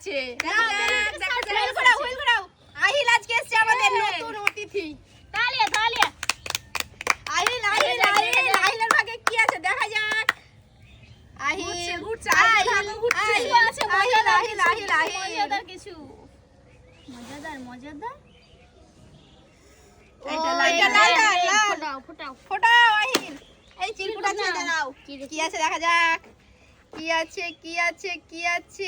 আছে। আহিল আজকে এসছে আমাদের নতুন অতিথি। তালিয়া তালিয়া। আহিলের ভাগে কি আছে দেখা যাক। আহিল ঘুরছে মজাদার কিছু। মজাদার। ফোটাও আহিল। এই চিরকুটা ছেড়ে দাও। কি আছে দেখা যাক। কি আছে?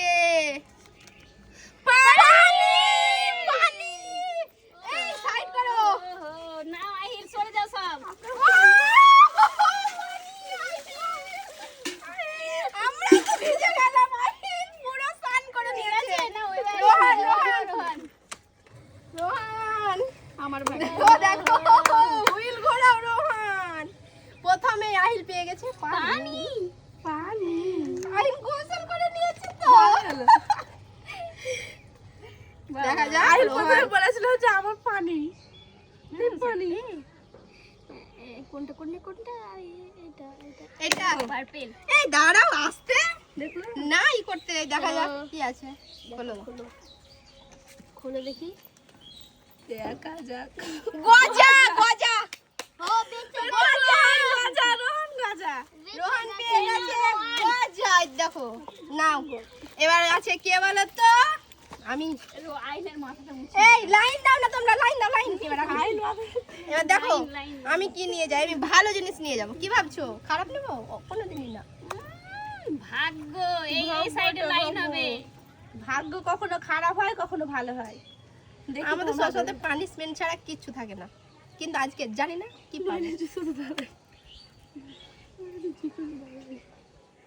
পানি। এই সাইড করো। না আহিল সরে যাও সব। আমরা তো ভিজে গেলাম। আহিল পুরো স্নান করে নিয়েছে। রোহান আমার ভাই। ও দেখো হুইল ঘোরাও রোহান। প্রথমে আহিল পেয়ে গেছে পানি। আহিল গোসল করে নিয়েছে তো। দেখা যাক। আহিল প্রথমে বলেছিল যে আমার পানি। কোনটা এটা পার্পল। এই দাঁড়াও আস্তে। না ই করতে দেখা যাক কি আছে। খুলে দেখি। দেখা যাক। গজা। রোহন পেয়ে গেছে গজা। দেখো নাও। এবার আছে কে বলো তো? আমি। আইনের মাথাটা মুছে। এই লাইন দাও না তোমরা, লাইন দাও। এবার দেখো আমি কি নিয়ে যাই। আমি ভালো জিনিস নিয়ে যাব। কি ভাবছো খারাপ নেবো? কোনোদিনই না। ভাগ্য এই সাইডে লাইন হবে। ভাগ্য কখনো খারাপ হয় কখনো ভালো হয়। আমাদের সবসময় পানিশমেন্ট ছাড়া কিচ্ছু থাকে না, কিন্তু আজকে জানি না কি পাবে।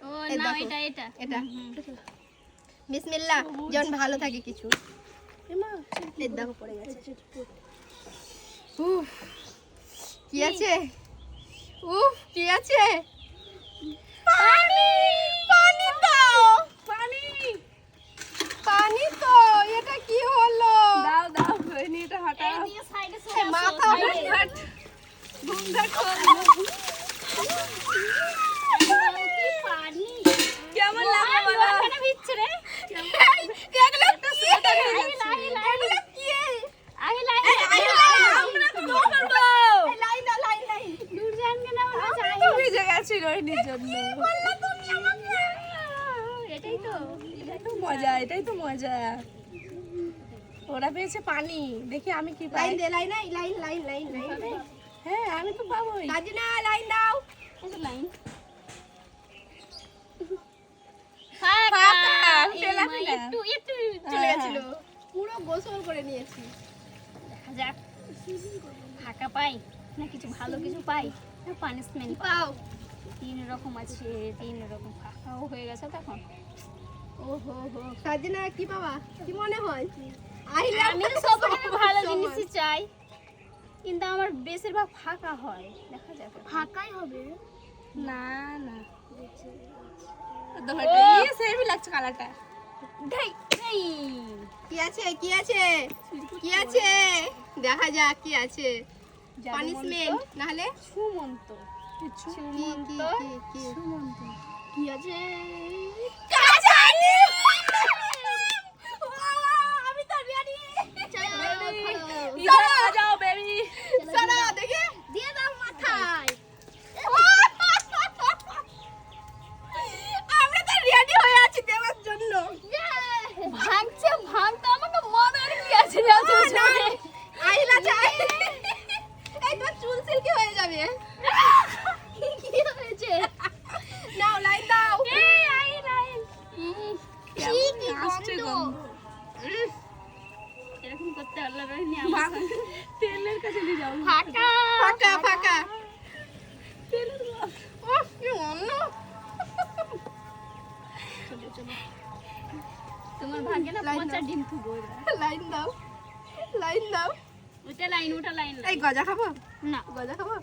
ও না এটা বিসমিল্লাহ। যেমন ভালো থাকে কিছু। দেখো পড়ে গেছে। উফ কি আছে? পানি তো। এটা কি হলো? দাও এটা হটাও। এই দিয়ে সাইডে সরে আসো। মাথা কি পানি। কেমন লাগে বলো? ওখানে ভিজছে রে। এটাই তো মজা। ওরা পেয়েছে পানি, দেখি আমি কি পাই। হ্যাঁ আমি তো পাবোই। লাইন দাও। লাইন একটু চলে গেছিল। পুরো গোসল করে নিয়েছি। দেখা যাক ফাঁকা পাই না কিছু ভালো কিছু পাই না পানিশমেন্ট পাও। 3 রকম আছে, 3 রকম ফাঁকাও হয়ে গেছে তখন। ওহো সাজিনা কি বাবা কি মনে হয়? আমি তো সবসময় ভালো জিনিসই চাই, কিন্তু আমার বেশিরভাগ ফাঁকা হয়। দেখা যাক ফাঁকাই হবে না সেমই লাগছে কালারটা। কি আছে দেখা যাক কি আছে। পানিশমেন্ট না হলে সুমন্ত কি আছে? আমি তো রেডি। যাও বেবি। চলো দেখি দিয়ে দাও মাথায়। আমরা তো রেডি হয়ে আছি দেওয়ার জন্য। ভাঙতে আমাকে মনের কি আছে আহিলা চাই। এই তো চুল সিল্কি হয়ে যাবে। কি হয়েছে? নাও লাইন দাও। এরকম করতে আল্লাহ রহিনি আমার তেলের কাছে নিয়ে যাও। ফাঁকা তেলের কি অন্য। তোমার ভাগ্যে না পচা ডিম থুবো। লাইন দাও। ওটা লাইন এই গজা খাবো না গজা খাবো।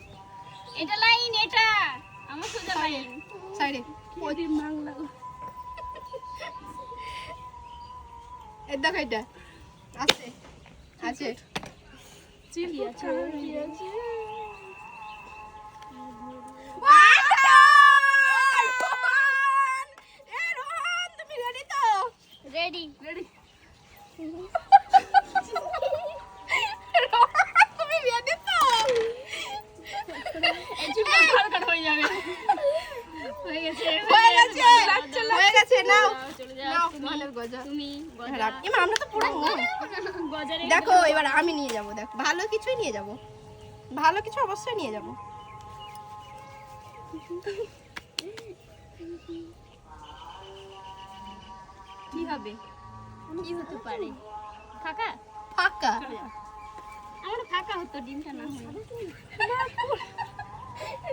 এটা লাইন এটা আমার সোজা লাইন সাইডে ওদি বাংলা। এই দেখো এটা আছে চিল আছে। রোহন তুমি রেডি তো? রেডি তুমি ready তো? এই চুপটা ফাড়কাট হয়ে যাবে। হয়ে গেছে হয়ে গেছে, নাও চলে যাও নাও তুমি রোহানের গজা। তুমি গজা রাখ, এমা আমরা তো পুরো গজারে দেখো এবার আমি নিয়ে যাব, দেখো ভালো কিছুই নিয়ে যাব, ভালো কিছু অবশ্যই নিয়ে যাব। কি হবে? কি হতে পারে? ফাঁকা? ফাঁকা চলে যাও। আমার ফাঁকা হতো ডিমটা না হয়।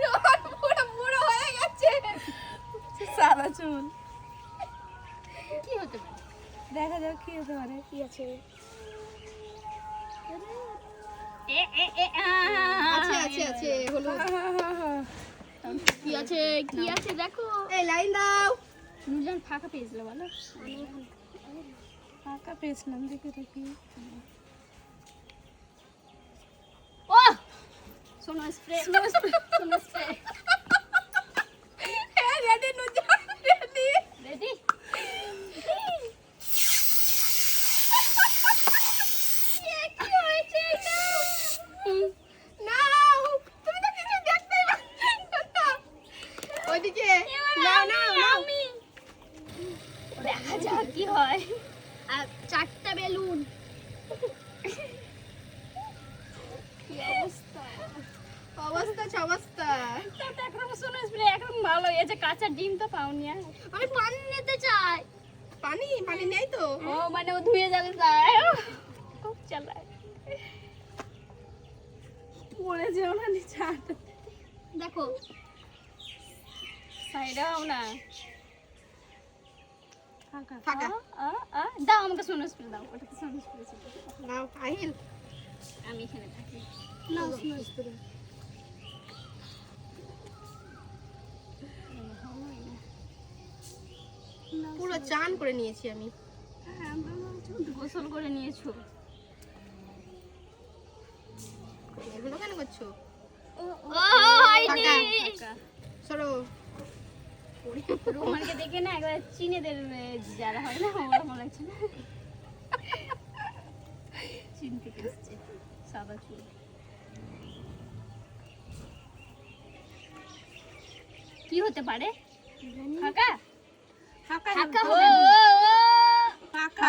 রোহন পুরো বুড়ো হয়ে গেছে, সাদা চুল। কি হতে পারে? দেখা যাক কি হতে পারে। কি আছে? আছে হলুদ। কি আছে? কি আছে দেখো। এই লাইন দাও। নুরজান ফাঁকা পেয়েছিল বলো? ফাঁকা পেয়েছিলাম, দেখে দেখি। ও সোনো স্প্রে সোনো স্প্রে রেডি নুজান, রেডি। রেডি কি হয়েছে নাও, তুমি তো কিছু দেখতেই পাচ্ছ না। ওইদিকে নাও নাও নাও। আমি দেখা যাক কি হয়। আর 4টা বেলুন। কি অবস্থা? অবস্থা অবস্থা। তাতে একরকম সোনো স্প্রে একরকম ভালো হয়েছে। কাঁচা ডিম তো পাওনি আর। আমি পানি নিতে চাই। পানি পানি নেই তো। ও মানে ও ধুয়ে যাবে তাই। খুব চালাক। পড়ে যেও না নিচে। দেখো সাইডাও না। ফাঁকা দাও আমাকে সোনো স্প্রে দাও। ওটা তো সোনো স্প্রে ছিল। নাও আহিল। আমি এখানে থাকি। নাও সোনো স্প্রে। পুরো চান করে নিয়েছি আমি। গোসল করে নিয়েছো। এগুলো কেন করছো? ও হয়নি। ফাঁকা। সরো। রোমানকে দেখে না একবার চীনেদের যারা হয় না আমার মনে হচ্ছে না। চীন থেকে এসছে সাদা চুল। কি হতে পারে? ফাঁকা ফাঁকা ফাঁকা হবে। হবে। ফাঁকা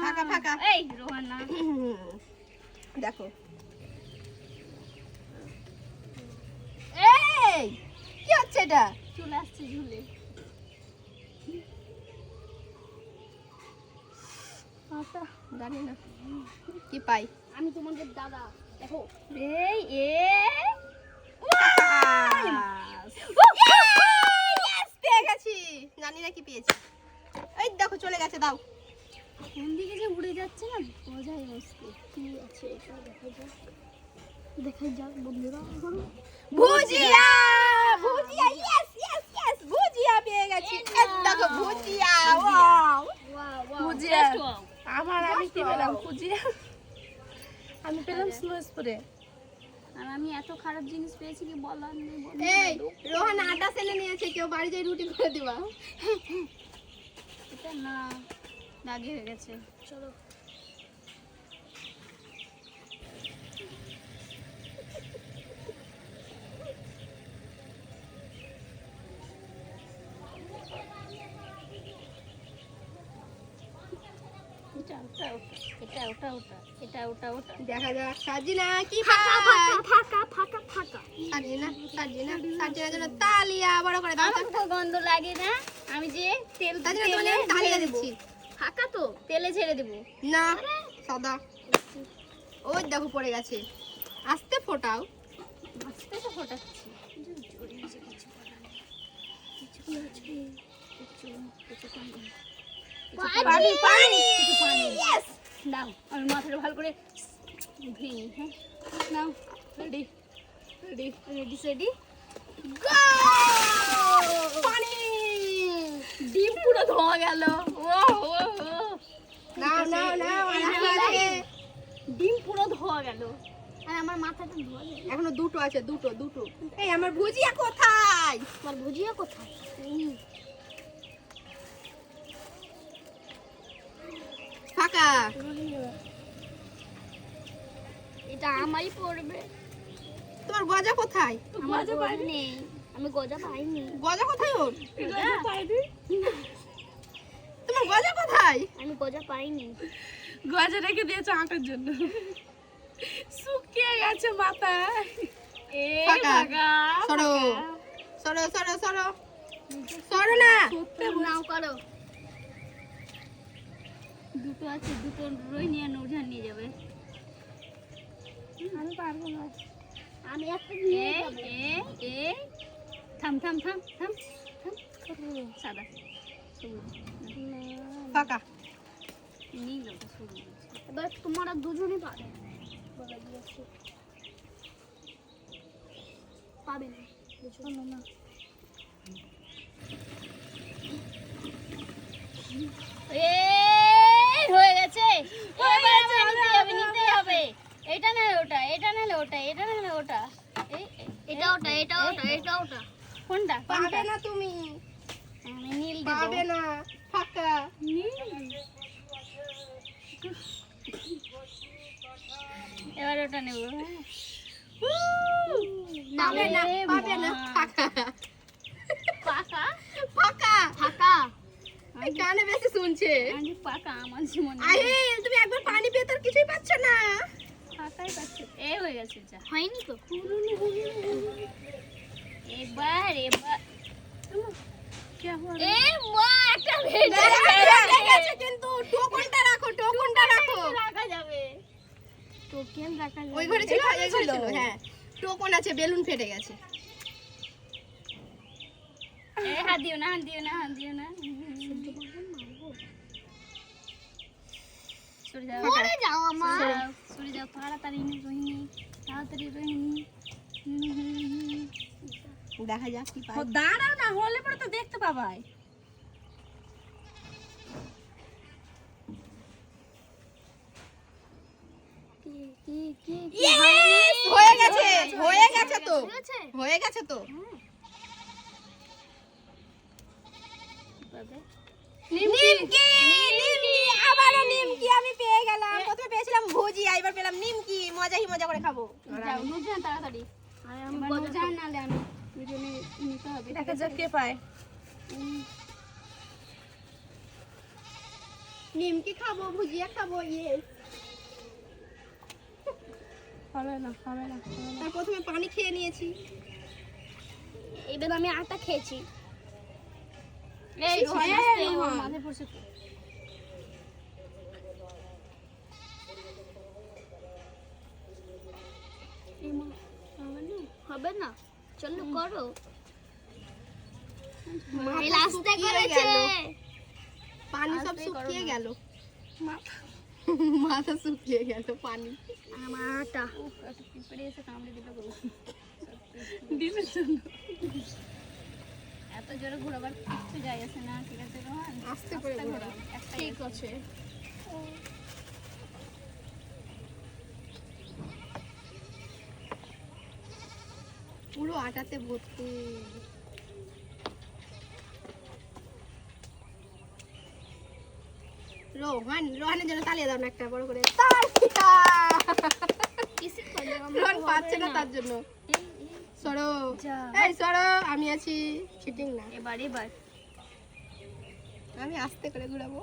ফাঁকা ফাঁকা। এই রোহান না দেখো এই কি হচ্ছে এটা? চলে আসছে ঝুলে। জানি না কি পাই। আমি তোমাদের দাদা দেখো। এই পেয়ে গেছি, জানি না কি পেয়েছি। এই দেখো চলে গেছে, দাও। কোন দিকে যে উড়ে যাচ্ছে না বোঝাই মুশকিল। কি আছে এটা দেখা যাক বন্ধুরা। ভুজিয়া ভুজিয়া, ইয়েস ইয়েস ইয়েস, ভুজিয়া পেয়ে গেছি। এই দেখো ভুজিয়া, ওয়াও। ভুজিয়া। আমি কি পেলাম? ভুজিয়া আমি পেলাম স্লো স্প্রে। আর আমি এত খারাপ জিনিস পেয়েছি কি বলার নেই। এই রোহান আটা সেনে নিয়েছে, কেউ বাড়ি যাই রুটি করে দিবা। এটা না দাগি হয়ে গেছে। চলো ওটা দেখা যাক সাজিনা কি ফাঁকা পায়। ফাঁকা ফাঁকা ফাঁকা। সাজিনার জন্য তালিয়া বড় করে দাও। আমার তো গন্ধ লাগে না। আমি যে তেল সাজিনা তোমার তেলে জন্য তালিয়া ঝেড়ে দেবো। দিচ্ছি। ফাঁকা তো তেলে ছেড়ে দেবো। না সাদা। ওই দেখো পড়ে গেছে, আস্তে ফোটাও। আস্তে তো ফোটাচ্ছি। জোরে এসে কিছু করার নেই। কিছু পানি পানি। ইয়েস দাও আমি মাথাটা ভালো করে ধুই নি। হ্যাঁ নাও রেডি রেডি রেডি সেডি গো। পানি। ডিম পুরো ধোয়া গেল। নাও নাও নাও, এই আস্তে নাও, আস্তে। ডিম পুরো ধোয়া গেল। আর আমার মাথাটা ধোয়া গেল। এখনো দুটো আছে, দুটো দুটো। এই আমার ভুজিয়া কোথায়? আমার ভুজিয়া কোথায়? ফাঁকা ফাঁকা। এটা আমারই পড়বে। তোমার গজা কোথায়? আমার গজা নেই, আমি গজা পাইনি। গজা কোথায় ওর? গজা পাইনি, তোমার গজা কোথায়? আমি গজা পাইনি। গজা রেখে দিয়েছে আঁকার জন্য, শুকিয়ে গেছে মাথায়। এই ফাঁকা। ফাঁকা, সরো সরো সরো সরো সরো না। নাও করো। দুটো আছে, দুটো রোহিণী আর নূরজাহান নিয়ে যাবে। আমি পারবো না, আমি একটা নিয়ে যাব। থাম থাম থাম থাম থাম। সাদা সবুজ ফাঁকা। নীল, ওটা সবুজ। এবার তোমরা দুজনই পাবে। বলে দিয়েছি পাবে না, বুঝলো না। হয়ে গেছে, এবার আমাকে নিতেই হবে। এটা না ওটা, এটা না ওটা, এটা না ওটা, এটা ওটা, এটা ওটা, এটা ওটা। কোনটা? পাবে না তুমি, আমি নীল দেব। পাবে না। ফাঁকা। এবার ওটা নেব। পাবে না, পাবে না। ফাঁকা পাকা ফাঁকা। ফাঁকা। এই কানে বেশি শুনছে। আমি পাকা, আমার জীবনে আহিল তুমি একবার পানি পেয়ে তোর কিছুই পাচ্ছ না। ফাঁকাই পাচ্ছি। এই হয়ে গেছে, যা হয়নি তো। এবার এবার এ মা, একটা ভেজে গেছে কিন্তু টোকনটা রাখো, টোকনটা রাখো। রাখা যাবে, টোকেন রাখা যাবে। ওই ঘরে ছিল, এই ঘরে ছিল। হ্যাঁ টোকন আছে, বেলুন ফেটে গেছে। এ হাত দিও না, হাত দিও না, হাত দিও না। সরে যাও, সরে যাও আমার, সরে যাও তাড়াতাড়ি রোহিণী, তাড়াতাড়ি রোহিণী। দেখা যাক কি পাই। দাঁড়াও না, হলে পরে তো দেখতে পাবাই। Yes! হয়ে গেছে, হয়ে গেছে তো, হয়ে গেছে তো। নিমকি, নিমকি, আবারও নিমকি আমি পেয়ে গেলাম। প্রথমে পেয়েছিলাম ভুজিয়া, এবার পেলাম নিমকি। মজাই মজা করে খাবো। যাও নুরজাহান তাড়াতাড়ি। আমি নুরজাহান নালে আমি দুজনে নিতে হবে। দেখা যাক কে পায়। নিমকি খাবো, ভুজিয়া খাবো। ইয়েস। হবে না, হবে না, হবে না। তার প্রথমে পানি খেয়ে নিয়েছি। এবার আমি আটা খেয়েছি। এই রোহান, ছে, আস্তে, রোহান। আমার মাথায় পড়ছে তো। এই মা, হবে না, চলো করো। এই লাস্টে করেছে। পানি সব আস্তে করো শুকিয়ে না। গেল। মাথা শুকিয়ে গেল পানি। আমার আটা একটা পিঁপড়ে এসে কামড়ে দিল গো। ডিমের জন্য। এত জোরে ঘোরাবার কিছু যায় আসে না, ঠিক আছে রোহান? আস্তে করে আস্তে ঘোরাও। ঘোরাও, একটা ঠিক আছে। পুরো আটাতে ভর্তি। রোহানের জন্য তালিয়ে দাও না একটা বড় করে। কিসে করে রোহান পাচ্ছে না তার জন্য। সরো, যা। এই সরো, আমি আছি। চিটিং না, এবার এবার আমি আস্তে করে ঘুরাবো।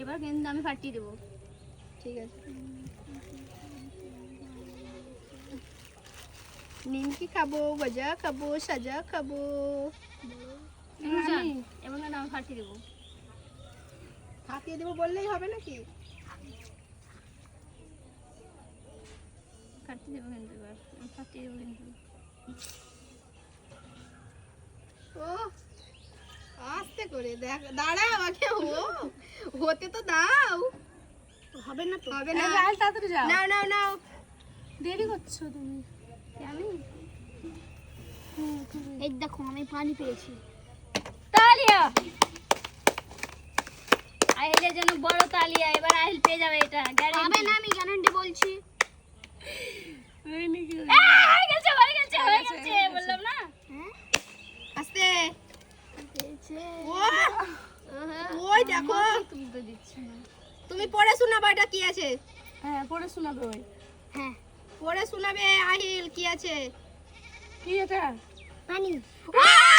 এবার কিন্তু আমি ফাটিয়ে দেবো। ঠিক আছে। নিমকি খাবো, গজা খাবো, সাজা খাবো। নুরজাহান, এবার কিন্তু আমি ফাটিয়ে দেবো। ফাটিয়ে দেবো বললেই হবে নাকি? ফাটিয়ে দেবো কিন্তু এবার আমি ফাটিয়ে দেবো কিন্তু। ও আস্তে করে দেখ, দাঁড়াও আগে। হতে তো দাও। হবে না তো, হবে না। এই তাড়াতাড়ি যাও, নাও নাও নাও। দেরি করছো তুমি। আমি এই দেখো আমি পানি পেয়েছি। তালিয়া, আহিলের জন্য বড় তালিয়া। এবার আহিল পেয়ে যাবে, এটা গ্যারান্টি। না, আমি গ্যারান্টি বলছি। এই নাকি? হয়ে গেছে, হয়ে গেছে, হয়ে গেছে, বললাম না। আস্তে। পেয়েছে। ও ওই দেখো, তুলতে দিচ্ছে না। তুমি পড়ে শোনাবে এটা কি আছে। হ্যাঁ পড়ে শোনাবে ওই। হ্যাঁ পড়ে শোনাবে আহিল কি আছে। কি এটা? পানি। আহ!